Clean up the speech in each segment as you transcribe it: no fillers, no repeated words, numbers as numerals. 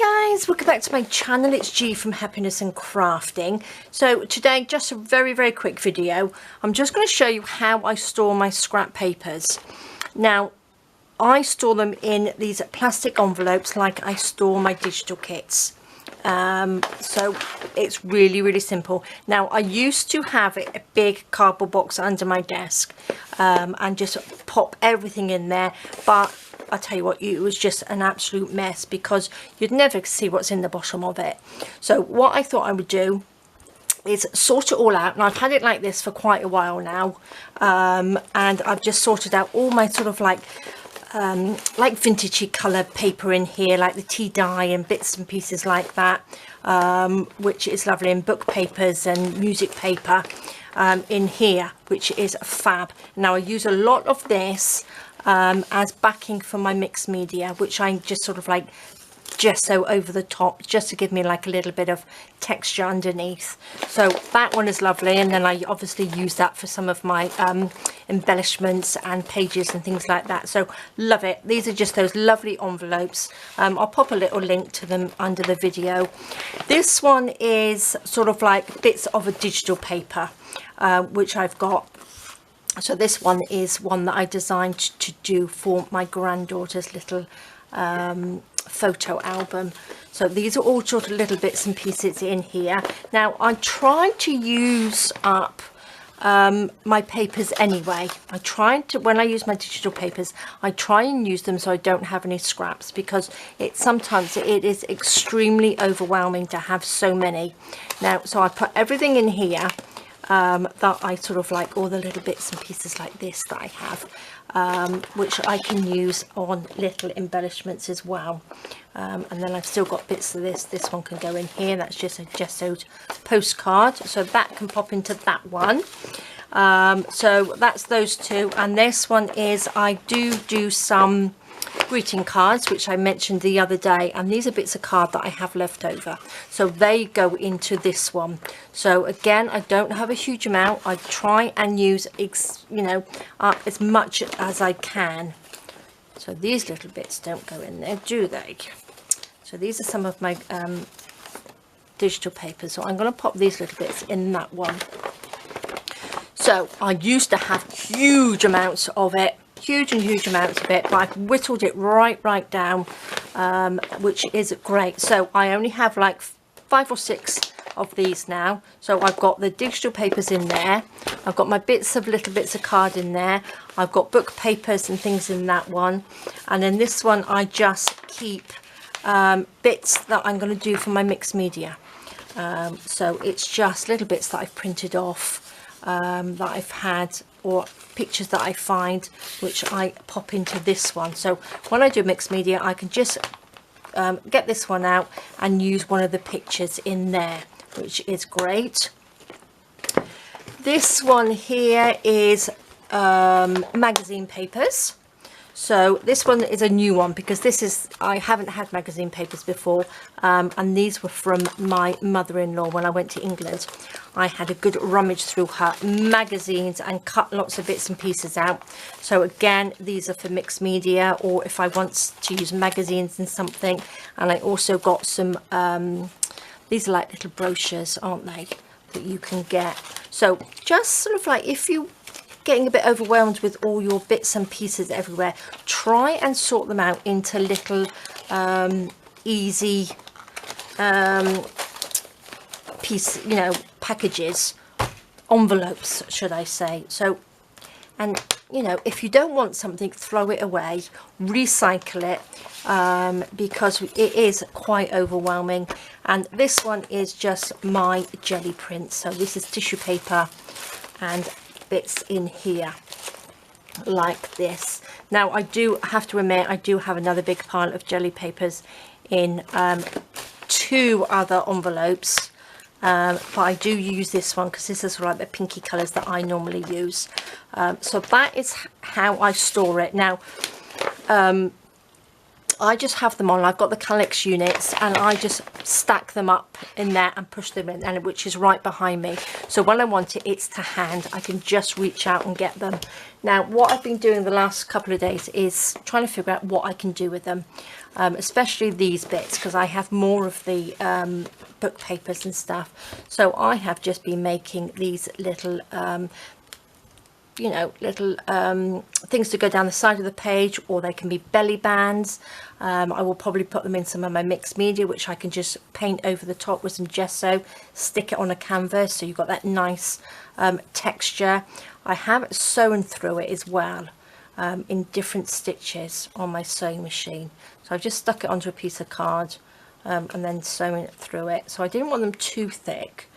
Hi guys, welcome back to my channel. It's G from Happiness and Crafting. So today, just a very quick video. I'm just going to show you how I store my scrap papers. Now, I store them in these plastic envelopes like I store my digital kits. So it's really simple. Now, I used to have a big cardboard box under my desk and just pop everything in there, but I tell you what, it was just an absolute mess because you'd never see what's in the bottom of it. So what I thought I would do is sort it all out, and I've had it like this for quite a while now, and I've just sorted out all my sort of like vintagey coloured paper in here, like the tea dye and bits and pieces like that, which is lovely, and book papers and music paper in here, which is fab. Now I use a lot of this as backing for my mixed media, which I just sort of like gesso over the top just to give me like a little bit of texture underneath. So that one is lovely, and then I obviously use that for some of my embellishments and pages and things like that. So love it. These are just those lovely envelopes. I'll pop a little link to them under the video. This one is sort of like bits of a digital paper which I've got. So this one is one that I designed to do for my granddaughter's little photo album. So these are all sort of little bits and pieces in here. Now I try to use up my papers anyway. I try to, when I use my digital papers, I try and use them so I don't have any scraps, because sometimes it is extremely overwhelming to have so many. Now, so I put everything in here that I sort of like, all the little bits and pieces like this that I have, which I can use on little embellishments as well. And then I've still got bits of this one can go in here. That's just a gessoed postcard, so that can pop into that one. So that's those two, and this one is, I do some greeting cards, which I mentioned the other day, and these are bits of card that I have left over, so they go into this one. So again, I don't have a huge amount. I try and use up as much as I can. So these little bits don't go in there, do they? So these are some of my digital papers, so I'm going to pop these little bits in that one. So I used to have huge amounts of it, huge amounts of it, but I've whittled it right down, which is great. So I only have like 5 or 6 of these now. So I've got the digital papers in there, I've got my little bits of card in there, I've got book papers and things in that one, and then this one I just keep bits that I'm going to do for my mixed media. So it's just little bits that I've printed off, that I've had, or pictures that I find, which I pop into this one. So when I do mixed media, I can just get this one out and use one of the pictures in there, which is great. This one here is magazine papers. So this one is a new one, because I haven't had magazine papers before, and these were from my mother-in-law when I went to England. I had a good rummage through her magazines and cut lots of bits and pieces out. So again, these are for mixed media, or if I want to use magazines and something. And I also got some, these are like little brochures, aren't they, that you can get. So just sort of like, if you getting a bit overwhelmed with all your bits and pieces everywhere, try and sort them out into little easy packages, envelopes should I say. So, and if you don't want something, throw it away, recycle it, because it is quite overwhelming. And this one is just my jelly prints. So this is tissue paper and bits in here like this. Now I do have to admit, I do have another big pile of jelly papers in 2 other envelopes, but I do use this one because this is like the pinky colours that I normally use. So that is how I store it. Now I just have them on. I've got the Calyx units and I just stack them up in there and push them in, and which is right behind me. So when I want it, it's to hand. I can just reach out and get them. Now, what I've been doing the last couple of days is trying to figure out what I can do with them, especially these bits, because I have more of the book papers and stuff. So I have just been making these little you know, little things to go down the side of the page, or they can be belly bands. I will probably put them in some of my mixed media, which I can just paint over the top with some gesso, stick it on a canvas, so you've got that nice texture. I have sewn through it as well in different stitches on my sewing machine. So I've just stuck it onto a piece of card and then sewn it through it. So I didn't want them too thick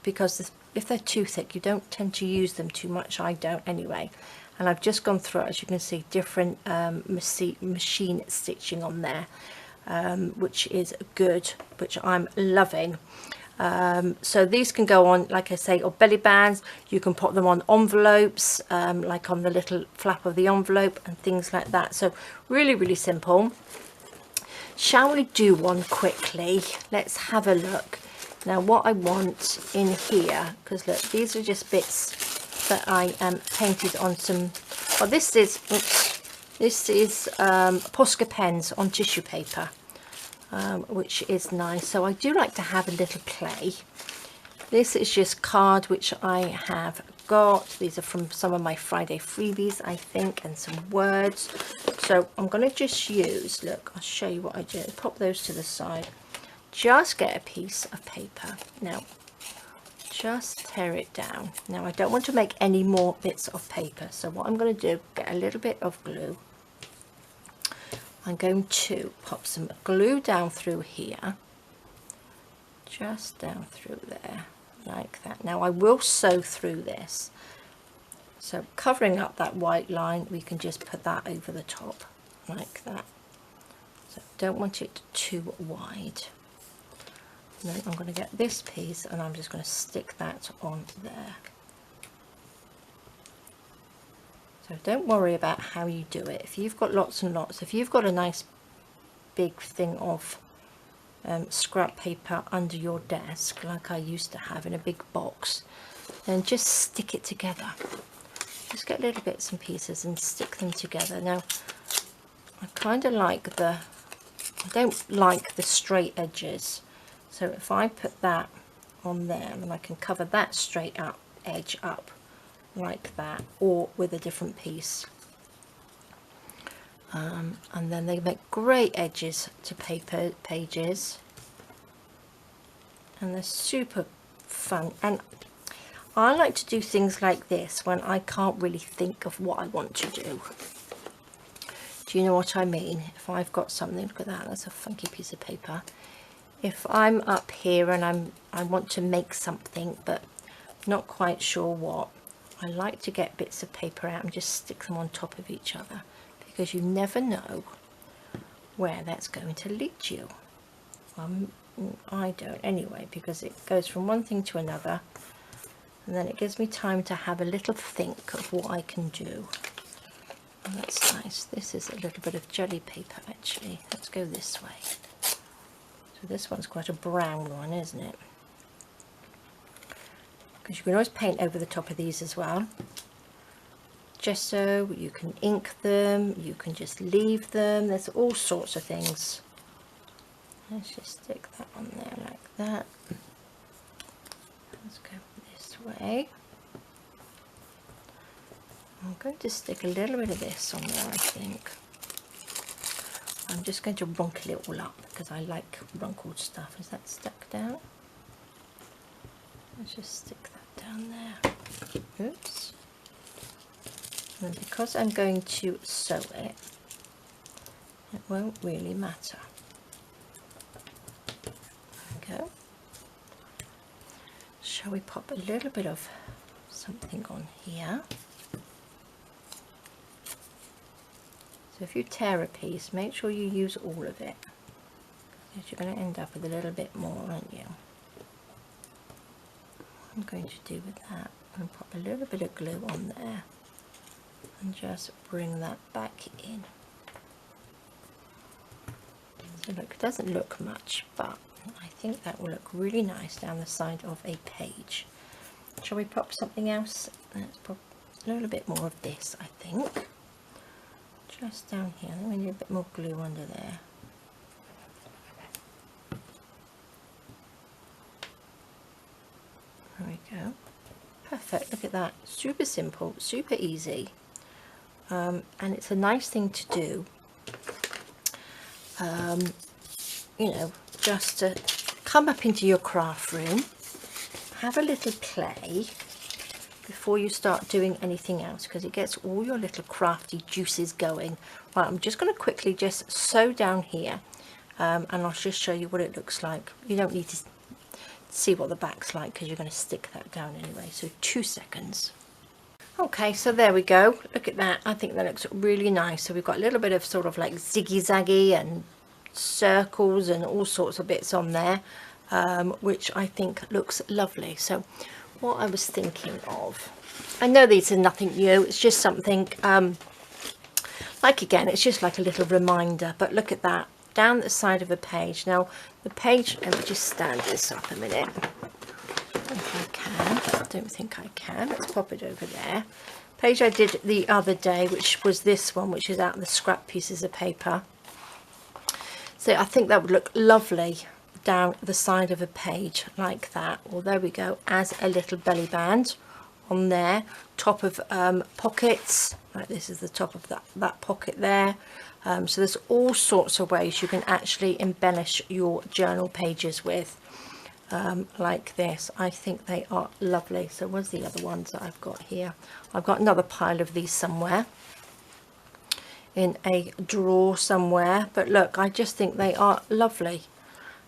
because if they're too thick, you don't tend to use them too much. I don't anyway. And I've just gone through it, as you can see, different machine stitching on there, which is good, which I'm loving. So these can go on, like I say, or belly bands. You can put them on envelopes, like on the little flap of the envelope and things like that. So really, really simple. Shall we do one quickly? Let's have a look. Now what I want in here, because look, these are just bits that I painted on some, well this is Posca pens on tissue paper, which is nice. So I do like to have a little play. This is just card which I have got. These are from some of my Friday freebies, I think, and some words. So I'm going to just use, look, I'll show you what I do. Pop those to the side. Just get a piece of paper. Now, just tear it down. Now, I don't want to make any more bits of paper. So what I'm going to do, get a little bit of glue. I'm going to pop some glue down through here. Just down through there, like that. Now, I will sew through this. So covering up that white line, we can just put that over the top, like that. So don't want it too wide. And then I'm going to get this piece and I'm just going to stick that on there. So don't worry about how you do it. If you've got lots and lots, if you've got a nice big thing of scrap paper under your desk, like I used to have in a big box, then just stick it together. Just get little bits and pieces and stick them together. Now, I kind of like I don't like the straight edges. So if I put that on there, then I can cover that straight up edge up like that, or with a different piece. And then they make great edges to paper pages, and they're super fun. And I like to do things like this when I can't really think of what I want to do. Do you know what I mean? If I've got something, look at that, that's a funky piece of paper. If I'm up here and I want to make something but not quite sure what, I like to get bits of paper out and just stick them on top of each other, because you never know where that's going to lead you. I don't anyway, because it goes from one thing to another, and then it gives me time to have a little think of what I can do. And that's nice. This is a little bit of jelly paper actually. Let's go this way. So this one's quite a brown one, isn't it? Because you can always paint over the top of these as well. Gesso, you can ink them, you can just leave them, there's all sorts of things. Let's just stick that on there like that. Let's go this way. I'm going to stick a little bit of this on there, I think. I'm just going to wrinkle it all up because I like wrinkled stuff. Is that stuck down? Let's just stick that down there. Oops. And because I'm going to sew it, it won't really matter. There we go. Shall we pop a little bit of something on here? So if you tear a piece, make sure you use all of it, because you're going to end up with a little bit more, aren't you? What I'm going to do with that, I'm going to pop a little bit of glue on there and just bring that back in. So look, it doesn't look much, but I think that will look really nice down the side of a page. Shall we pop something else? Let's pop a little bit more of this, I think. Just down here. I think we need a bit more glue under there. There we go. Perfect. Look at that. Super simple, super easy. And it's a nice thing to do. You know, just to come up into your craft room, have a little play before you start doing anything else, because it gets all your little crafty juices going. Right, I'm just going to quickly just sew down here, and I'll just show you what it looks like. You don't need to see what the back's like because you're going to stick that down anyway, so 2 seconds. Okay, so there we go. Look at that. I think that looks really nice. So we've got a little bit of sort of like ziggy-zaggy and circles and all sorts of bits on there, which I think looks lovely. So what I was thinking of, I know these are nothing new, it's just something like, again, it's just like a little reminder, but look at that down the side of a page. Now the page, let me just stand this up a minute if I can. I don't think I can. Let's pop it over there. Page I did the other day, which was this one, which is out of the scrap pieces of paper. So I think that would look lovely down the side of a page like that. Well, there we go, as a little belly band on there, top of pockets, like this is the top of that pocket there. So there's all sorts of ways you can actually embellish your journal pages with, like this. I think they are lovely. So where's the other ones that I've got here? I've got another pile of these somewhere in a drawer somewhere, but look, I just think they are lovely.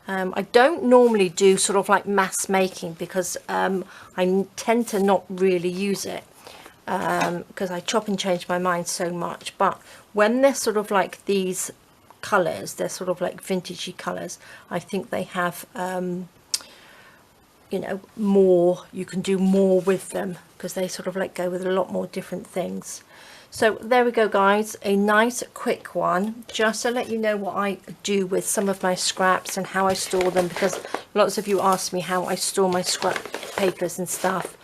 I don't normally do sort of like mass making because I tend to not really use it because I chop and change my mind so much, but when they're sort of like these colours, they're sort of like vintagey colours, I think they have you know, more, you can do more with them because they sort of like go with a lot more different things. So there we go, guys, a nice quick one just to let you know what I do with some of my scraps and how I store them, because lots of you ask me how I store my scrap papers and stuff.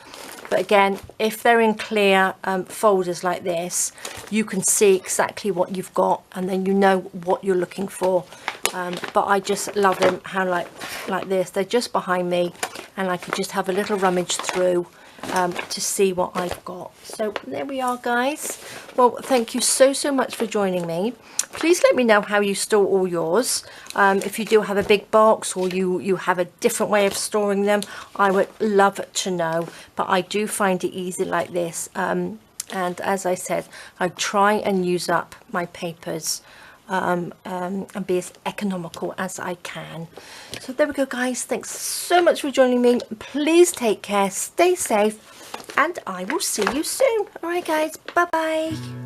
But again, if they're in clear folders like this, you can see exactly what you've got and then you know what you're looking for. But I just love them how like this. They're just behind me and I could just have a little rummage through to see what I've got. So there we are, guys. Well, thank you so much for joining me. Please let me know how you store all yours. If you do have a big box or you have a different way of storing them, I would love to know. But I do find it easy like this, and as I said, I try and use up my papers and be as economical as I can. So there we go, guys. Thanks so much for joining me. Please take care, stay safe, and I will see you soon. All right, guys, bye bye.